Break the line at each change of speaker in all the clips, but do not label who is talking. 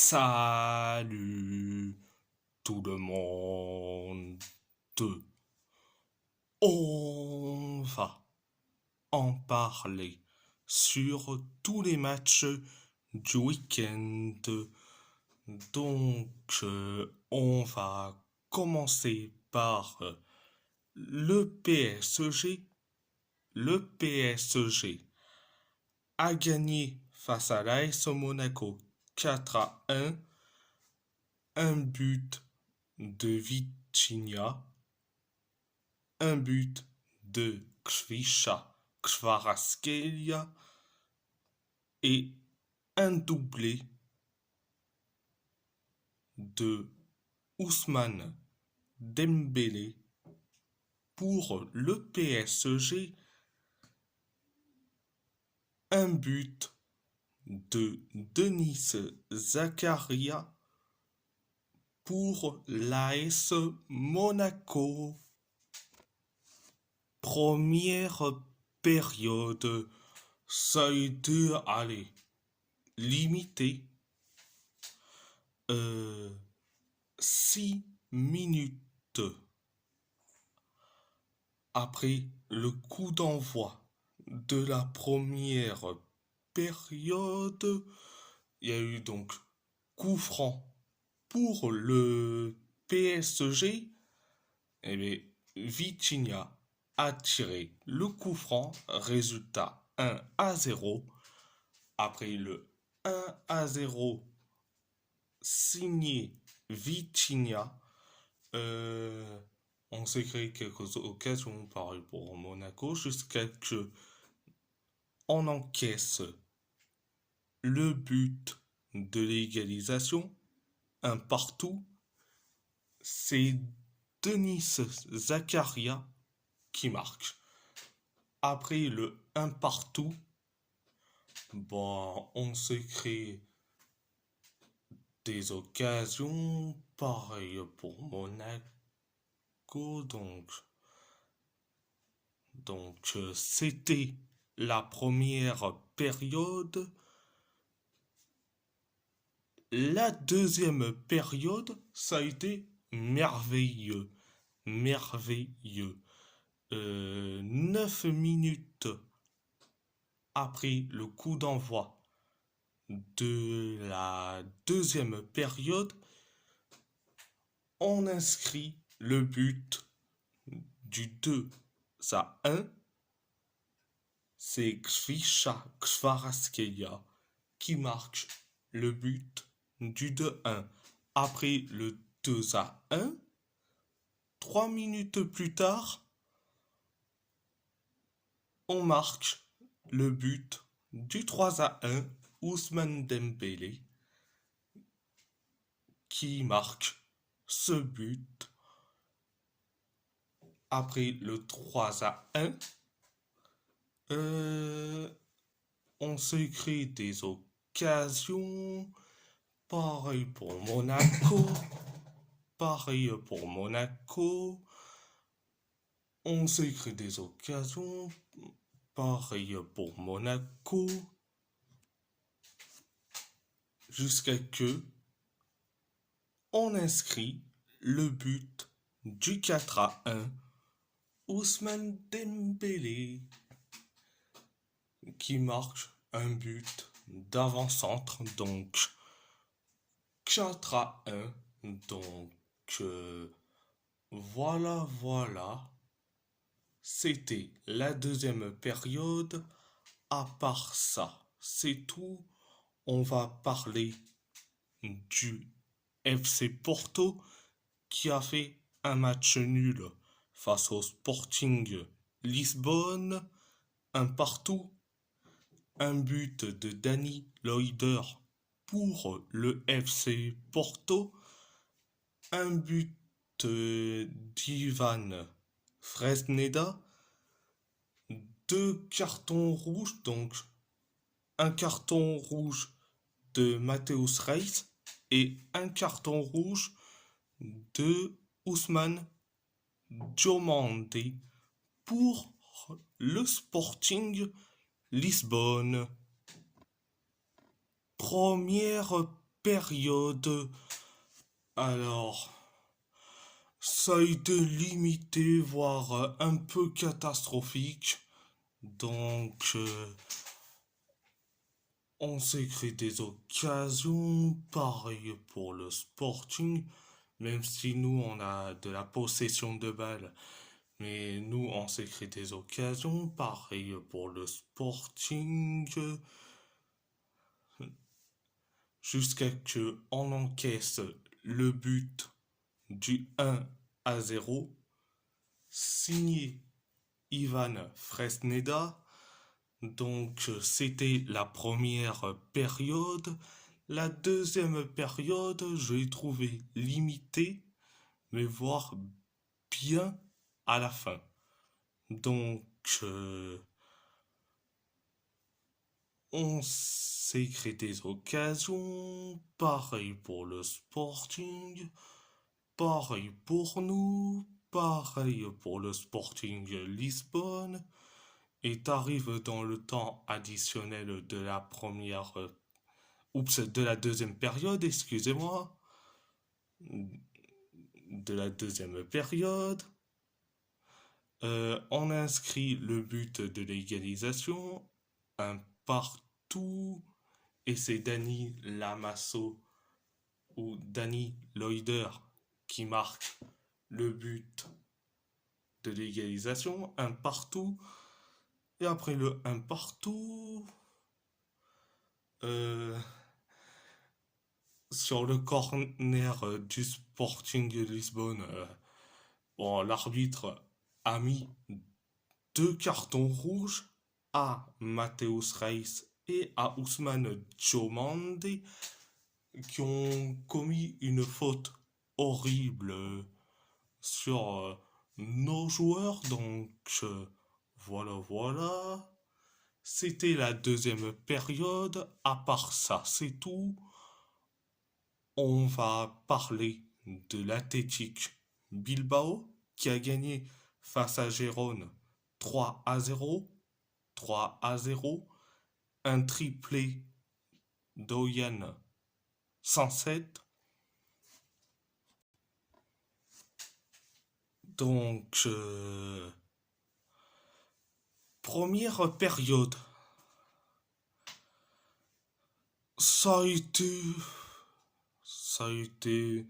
Salut tout le monde. On va en parler sur tous les matchs du week-end. Donc, on va commencer par le PSG. Le PSG a gagné face à l'AS Monaco 4-1, un but de Vitinha, un but de Kvisha Kvaratskhelia et un doublé de Ousmane Dembélé pour le PSG, un but de Denis Zakaria pour l'AS Monaco. Première période, ça a été, allez, limité. 6 minutes après le coup d'envoi de la première période, il y a eu donc coup franc pour le PSG. Et bien, Vitinha a tiré le coup franc, résultat 1-0. Après le 1-0 signé Vitinha, on s'est créé quelques occasions pareil pour Monaco jusqu'à que on encaisse le but de l'égalisation, un partout. C'est Denis Zakaria qui marque. Après le 1 partout, bon, on s'est créé des occasions pareilles pour Monaco. Donc, c'était la première période. La deuxième période, ça a été merveilleux. Merveilleux. 9 minutes après le coup d'envoi de la deuxième période, on inscrit le but du 2-1. C'est Kvisha Kvaratskhelia qui marque le but du 2-1. Après le 2-1, 3 minutes plus tard, on marque le but du 3-1. Ousmane Dembélé qui marque ce but. Après le 3-1, on s'est créé des occasions. Pareil pour Monaco. Pareil pour Monaco. On s'est créé des occasions. Pareil pour Monaco. Jusqu'à que on inscrit le but du 4-1. Ousmane Dembélé qui marque un but d'avant-centre. Donc 4-1. Donc voilà. C'était la deuxième période. À part ça, c'est tout. On va parler du FC Porto qui a fait un match nul face au Sporting Lisbonne. Un partout. Un but de Danny Loider pour le FC Porto. Un but d'Ivan Fresneda. 2 cartons rouges, donc un carton rouge de Mateus Reis et un carton rouge de Ousmane Diomande pour le Sporting Lisbonne. Première période, alors, ça a été limité, voire un peu catastrophique. Donc, on s'est créé des occasions, pareil pour le Sporting, même si nous, on a de la possession de balles. Mais nous, on s'est créé des occasions, pareil pour le Sporting, jusqu'à ce qu'on encaisse le but du 1-0, signé Ivan Fresneda. Donc c'était la première période. La deuxième période, je l'ai trouvée limitée, mais voire bien à la fin. Donc euh, on s'est créé des occasions, pareil pour le Sporting, pareil pour nous, pareil pour le Sporting Lisbonne. Et t'arrives dans le temps additionnel de la de la deuxième période, excusez-moi, de la deuxième période. On inscrit le but de l'égalisation, un partout, et c'est Danny Lamasso ou Danny Loider qui marque le but de l'égalisation, un partout. Et après le un partout, euh, sur le corner du Sporting Lisbonne, bon, l'arbitre a mis deux cartons rouges à Mateus Reis et à Ousmane Diomande qui ont commis une faute horrible sur nos joueurs. Donc voilà. C'était la deuxième période. À part ça, c'est tout. On va parler de l'Athletic Bilbao qui a gagné face à Gérone 3-0. 3-0. Un triplé d'Oyan 107. Donc, première période, ça a été, ça a été,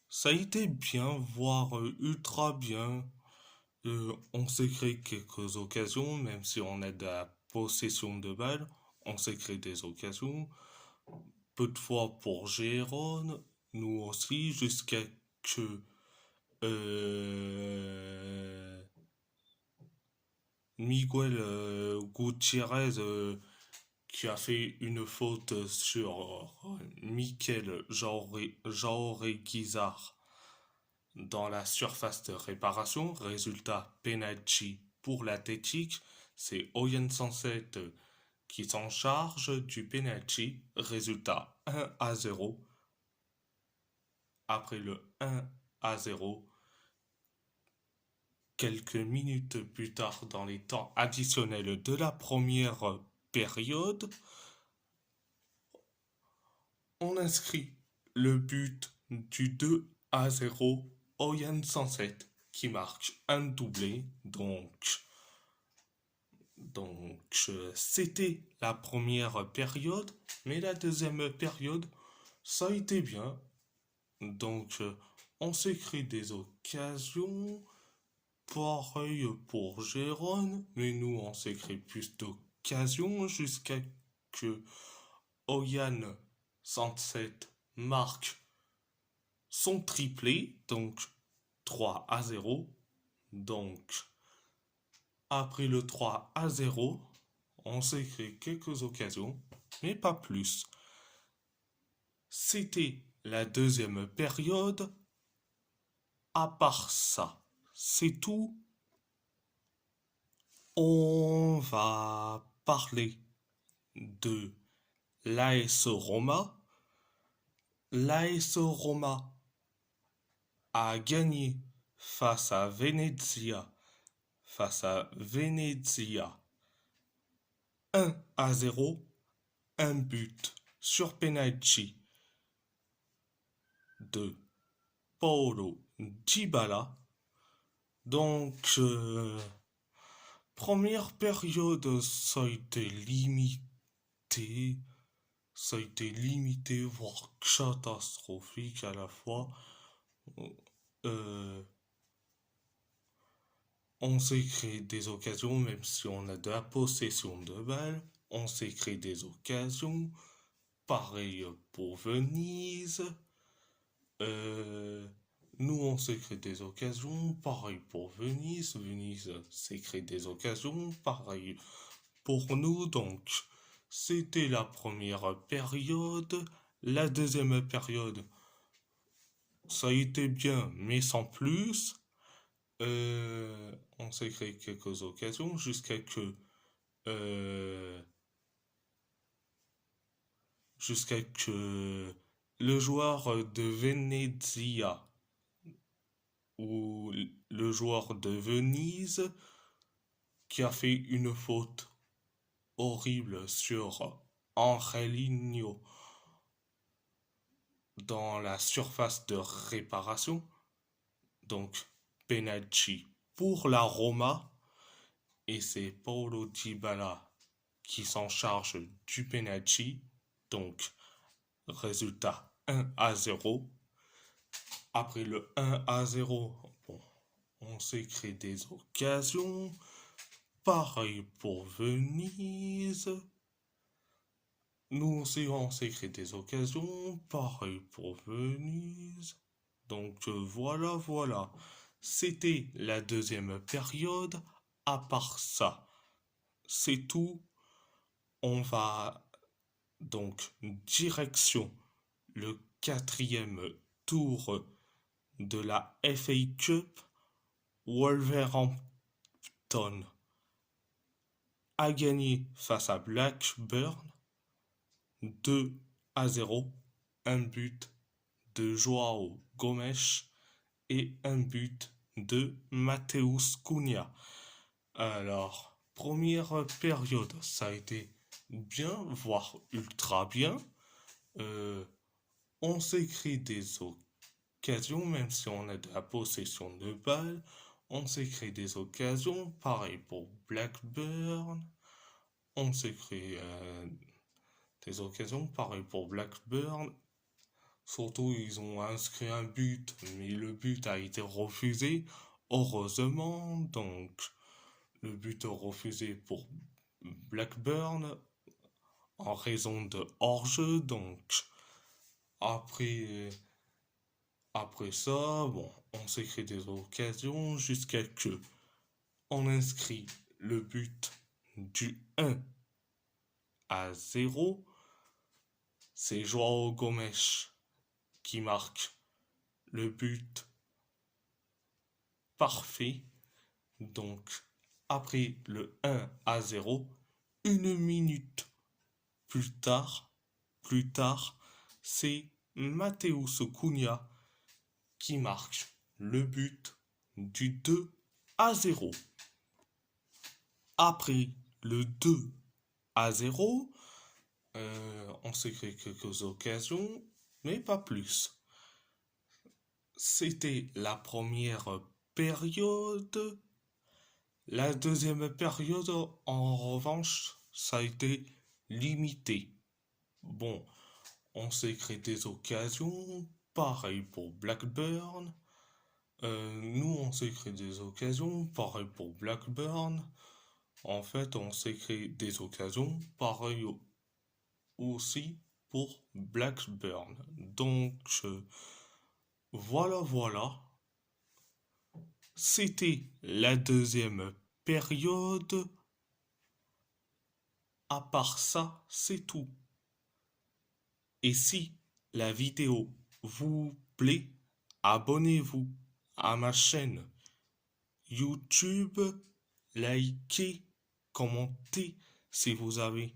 ça a été bien, voire ultra bien. On s'est créé quelques occasions, même si on a de la possession de balles, on s'est créé des occasions. Peu de fois pour Gérone, nous aussi, jusqu'à que euh, Miguel Gutiérrez qui a fait une faute sur Mikel Jaoré-Guizard dans la surface de réparation. Résultat, penalty pour l'Athletic. C'est Oyen 107 qui s'en charge du penalty. Résultat 1-0. Après le 1-0, quelques minutes plus tard dans les temps additionnels de la première période, on inscrit le but du 2-0 Oyan 107 qui marque un doublé. C'était la première période, mais la deuxième période, ça a été bien. On s'est créé des occasions. Pareil pour Jérôme, mais nous on s'est créé plus d'occasions jusqu'à que Oyan 107 marque son triplé, donc 3-0. Donc après le 3-0, on s'est créé quelques occasions, mais pas plus. C'était la deuxième période. À part ça, c'est tout. On va parler de l'AS Roma. L'AS Roma a gagné face à Venezia. Face à Venezia 1-0. Un but sur penalty de Paulo Dybala. Donc, première période, ça a été limité, voire catastrophique à la fois. Euh, on s'est créé des occasions, même si on a de la possession de balles. On s'est créé des occasions. Pareil pour Venise. Euh, Nous, on s'est créé des occasions. Pareil pour Venise. Venise s'est créé des occasions. Pareil pour nous. Donc, c'était la première période. La deuxième période, ça a été bien, mais sans plus. On s'est créé quelques occasions euh, jusqu'à que le joueur de Venezia ou le joueur de Venise qui a fait une faute horrible sur Angelino dans la surface de réparation. Donc, penalty pour la Roma. Et c'est Paulo Dybala qui s'en charge du penalty. Donc, résultat 1-0. Après le 1-0, bon, on s'est créé des occasions. Pareil pour Venise. Nous aussi, on s'est créé des occasions. Pareil pour Venise. Donc voilà, voilà. C'était la deuxième période. À part ça, c'est tout. On va donc direction le quatrième tour de la FA Cup. Wolverhampton a gagné face à Blackburn 2-0. Un but de Joao Gomes et un but de Mateus Cunha. Alors, première période, ça a été bien, voire ultra bien. Euh, on s'est créé des occasions, même si on a de la possession de balles. On s'est créé des occasions, pareil pour Blackburn. On s'est créé des occasions, pareil pour Blackburn. Surtout, ils ont inscrit un but, mais le but a été refusé, heureusement. Donc, le but refusé pour Blackburn en raison de hors-jeu. Donc, après, après ça, bon, on s'est créé des occasions jusqu'à que on inscrit le but du 1-0. C'est Joao Gomes qui marque le but parfait. Donc, après le 1-0, une minute plus tard, c'est Mateus Cunha qui marque le but du 2-0. Après le 2-0, on s'est créé quelques occasions, mais pas plus. C'était la première période. La deuxième période, en revanche, ça a été limité. Bon, on s'est créé des occasions, pareil pour Blackburn. Nous, on s'est créé des occasions, pareil pour Blackburn. En fait, on s'est créé des occasions, pareil aussi pour Blackburn. Donc, voilà, voilà. C'était la deuxième période. À part ça, c'est tout. Et si la vidéo vous plaît, abonnez-vous à ma chaîne YouTube, likez, commentez si vous avez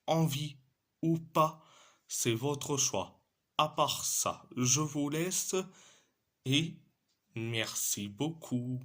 envie ou pas, c'est votre choix. À part ça, je vous laisse et merci beaucoup.